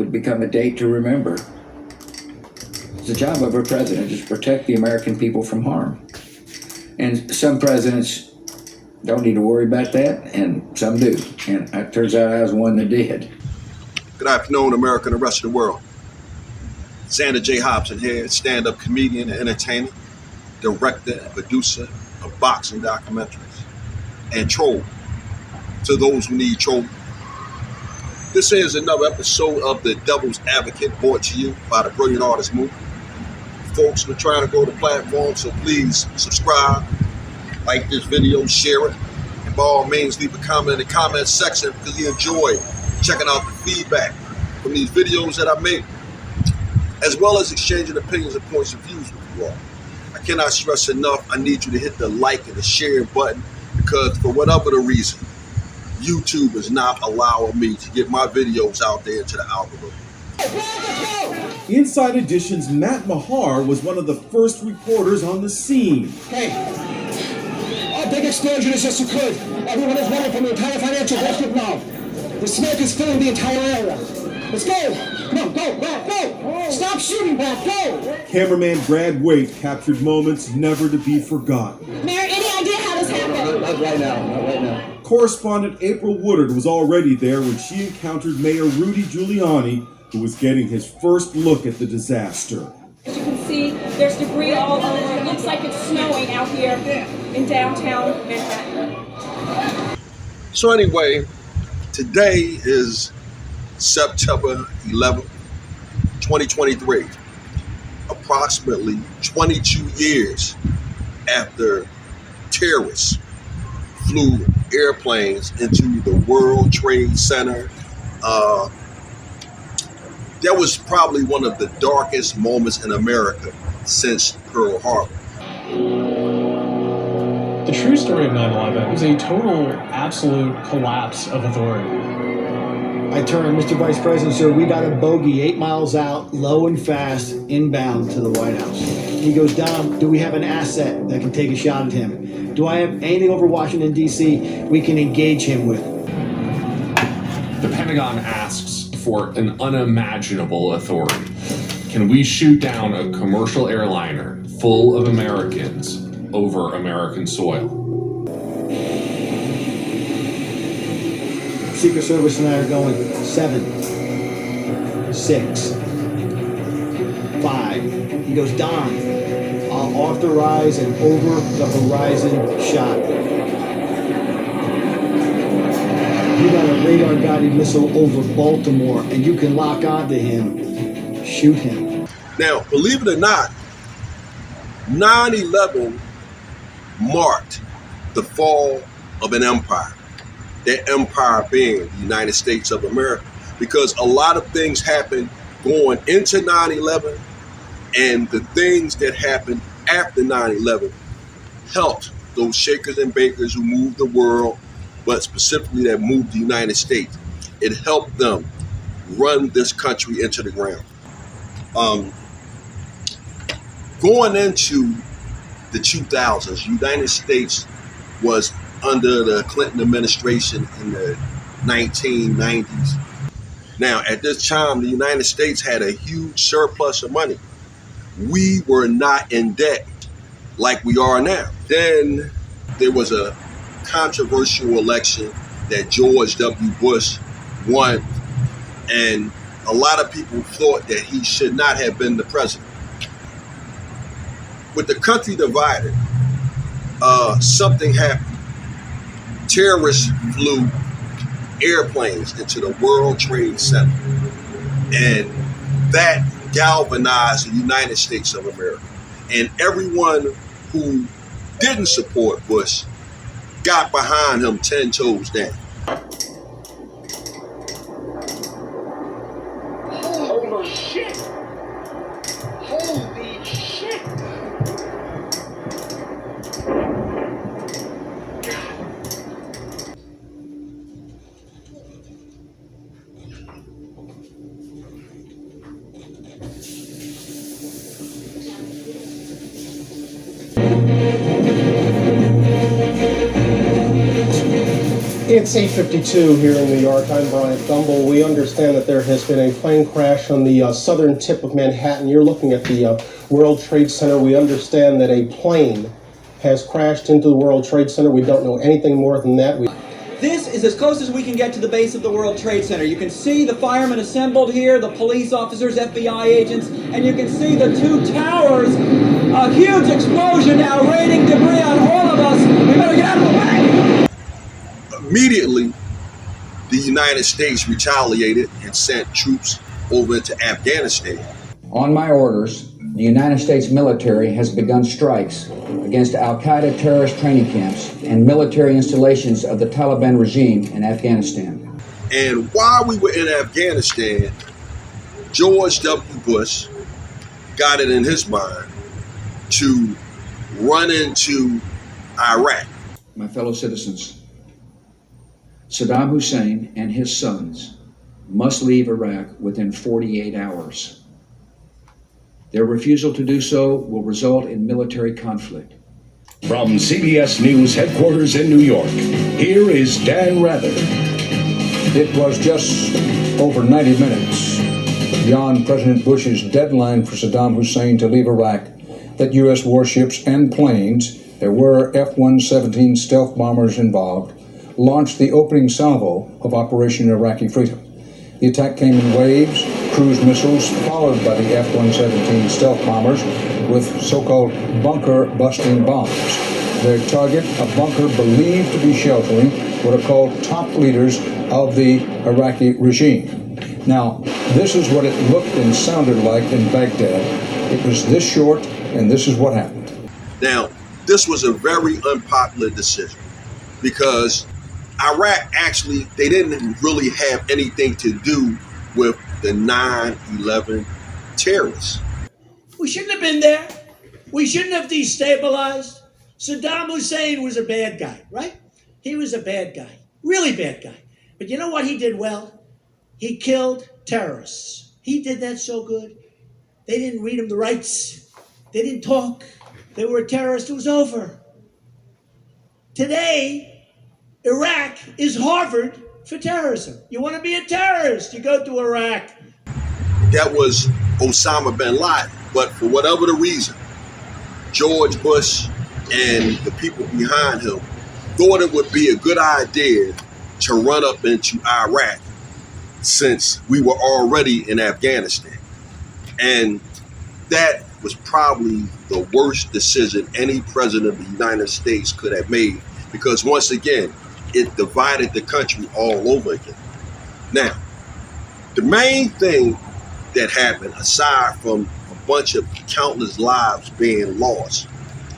would become a date to remember. It's the job of a president is to protect the American people from harm. And some presidents don't need to worry about that, and some do. And it turns out I was one that did. Good afternoon, America and the rest of the world. Xander J. Hobson here, stand-up comedian and entertainer, director and producer of boxing documentaries, and troll to those who need troll. This is another episode of The Devil's Advocate, brought to you by the Brilliant Artist Movement. Folks, we're trying to grow the platform, so please subscribe, like this video, share it, and by all means leave a comment in the comment section because we enjoy checking out the feedback from these videos that I make, as well as exchanging opinions and points of views with you all. I cannot stress enough, I need you to hit the like and the share button because for whatever the reason, YouTube is not allowing me to get my videos out there into the algorithm. Inside Edition's Matt Mahar was one of the first reporters on the scene. Hey, a big explosion is just occurred. Everyone is running from the entire financial district now. The smoke is filling the entire area. Let's go! Come on, go, Brad, go! Stop shooting, Brad, go! Cameraman Brad Waite captured moments never to be forgotten. Mayor, any idea how this happened? Not right now. Correspondent April Woodard was already there when she encountered Mayor Rudy Giuliani, who was getting his first look at the disaster. As you can see, there's debris all over. It looks like it's snowing out here in downtown Manhattan. So anyway, today is September 11th, 2023. Approximately 22 years after terrorists flew airplanes into the World Trade Center. That was probably one of the darkest moments in America since Pearl Harbor. The true story of 9/11 was a total, absolute collapse of authority. I turn, Mr. Vice President, sir, we got a bogey 8 miles out, low and fast, inbound to the White House. He goes, Dom, do we have an asset that can take a shot at him? Do I have anything over Washington, D.C. we can engage him with? The Pentagon asks for an unimaginable authority. Can we shoot down a commercial airliner full of Americans over American soil? Secret Service and I are going 7, 6, 5. He goes, Don, I'll authorize an over-the-horizon shot. You got a radar-guided missile over Baltimore, and you can lock onto him. Shoot him. Now, believe it or not, 9/11 marked the fall of an empire. That empire being the United States of America, because a lot of things happened going into 9/11, and the things that happened after 9/11 helped those shakers and bakers who moved the world, but specifically that moved the United States. It helped them run this country into the ground. Going into the 2000s, the United States was under the Clinton administration in the 1990s. Now, at this time, the United States had a huge surplus of money. We were not in debt like we are now. Then there was a controversial election that George W. Bush won, and a lot of people thought that he should not have been the president. With the country divided, something happened. Terrorists flew airplanes into the World Trade Center, and that galvanized the United States of America. And everyone who didn't support Bush got behind him 10 toes down. Holy shit! Holy shit! It's 8:52 here in New York. I'm Bryant Gumbel. We understand that there has been a plane crash on the southern tip of Manhattan. You're looking at the World Trade Center. We understand that a plane has crashed into the World Trade Center. We don't know anything more than that. This is as close as we can get to the base of the World Trade Center. You can see the firemen assembled here, the police officers, FBI agents, and you can see the two towers. A huge explosion now raining debris on all of us. We better get out of the way! Immediately, the United States retaliated and sent troops over into Afghanistan. On my orders, the United States military has begun strikes against Al-Qaeda terrorist training camps and military installations of the Taliban regime in Afghanistan. And while we were in Afghanistan, George W. Bush got it in his mind to run into Iraq. My fellow citizens, Saddam Hussein and his sons must leave Iraq within 48 hours. Their refusal to do so will result in military conflict. From CBS News headquarters in New York, here is Dan Rather. It was just over 90 minutes beyond President Bush's deadline for Saddam Hussein to leave Iraq that U.S. warships and planes, there were F-117 stealth bombers involved, launched the opening salvo of Operation Iraqi Freedom. The attack came in waves, cruise missiles, followed by the F-117 stealth bombers with so-called bunker-busting bombs. Their target, a bunker believed to be sheltering what are called top leaders of the Iraqi regime. Now, this is what it looked and sounded like in Baghdad. It was this short, and this is what happened. Now, this was a very unpopular decision because Iraq actually, they didn't really have anything to do with the 9/11 terrorists. We shouldn't have been there. We shouldn't have destabilized. Saddam Hussein was a bad guy, right? He was a bad guy, really bad guy. But you know what he did well? He killed terrorists. He did that so good. They didn't read him the rights. They didn't talk. They were a terrorist. It was over. Today, Iraq is Harvard for terrorism. You want to be a terrorist, you go to Iraq. That was Osama bin Laden. But for whatever the reason, George Bush and the people behind him thought it would be a good idea to run up into Iraq since we were already in Afghanistan. And that was probably the worst decision any president of the United States could have made, because once again, it divided the country all over again. Now, the main thing that happened, aside from a bunch of countless lives being lost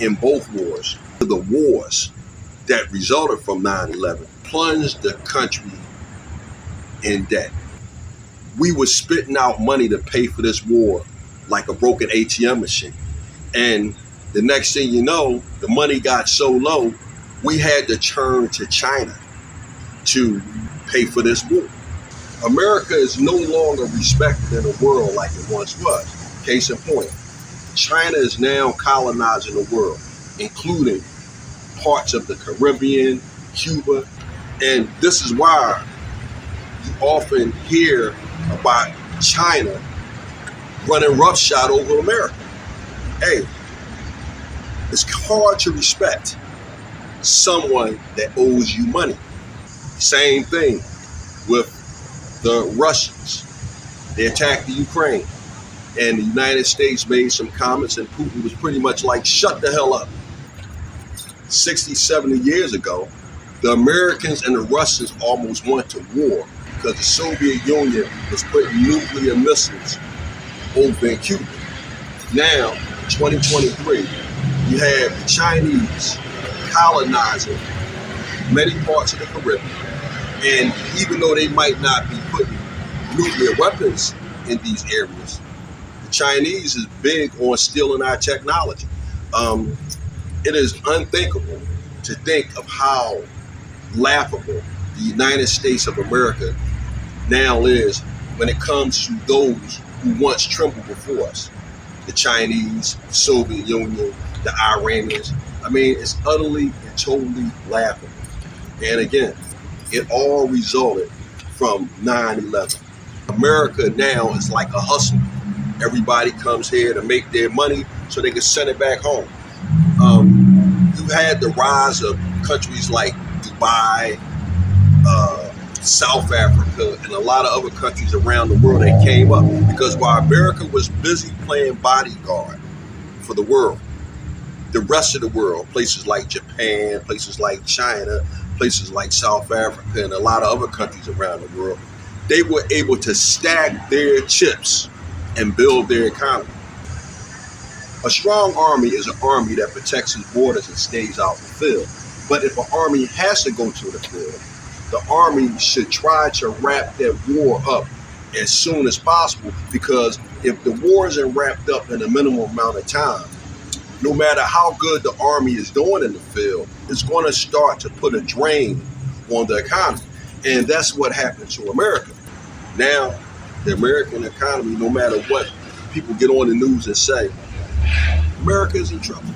in both wars, the wars that resulted from 9/11 plunged the country in debt. We were spitting out money to pay for this war like a broken ATM machine. And the next thing you know, the money got so low, we had to turn to China to pay for this war. America is no longer respected in the world like it once was. Case in point, China is now colonizing the world, including parts of the Caribbean, Cuba, and this is why you often hear about China running roughshod over America. Hey, it's hard to respect someone that owes you money. Same thing with the Russians. They attacked the Ukraine, and the United States made some comments, and Putin was pretty much like, shut the hell up. 60, 70 years ago, the Americans and the Russians almost went to war because the Soviet Union was putting nuclear missiles over in Cuba. Now, 2023, you have the Chinese colonizing many parts of the Caribbean. And even though they might not be putting nuclear weapons in these areas, the Chinese is big on stealing our technology. It is unthinkable to think of how laughable the United States of America now is when it comes to those who once trembled before us. The Chinese, the Soviet Union, the Iranians. I mean, it's utterly and totally laughable. And again, It all resulted from 9/11. America now is like a hustle. Everybody comes here to make their money so they can send it back home. You had the rise of countries like Dubai, South Africa, and a lot of other countries around the world that came up because while America was busy playing bodyguard for the world, the rest of the world, places like Japan, places like China, places like South Africa, and a lot of other countries around the world, they were able to stack their chips and build their economy. A strong army is an army that protects its borders and stays out in the field. But if an army has to go to the field, the army should try to wrap that war up as soon as possible, because if the war isn't wrapped up in a minimum amount of time, no matter how good the army is doing in the field, it's going to start to put a drain on the economy. And that's what happened to America. Now, the American economy, no matter what people get on the news and say, America is in trouble.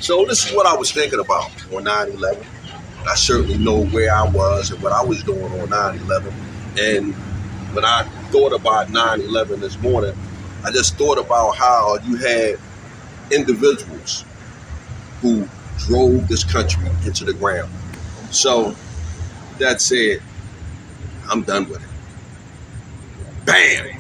So this is what I was thinking about on 9/11. I certainly know where I was and what I was doing on 9/11. And when I thought about 9/11 this morning, I just thought about how you had individuals who drove this country into the ground. So that said, I'm done with it. Bam!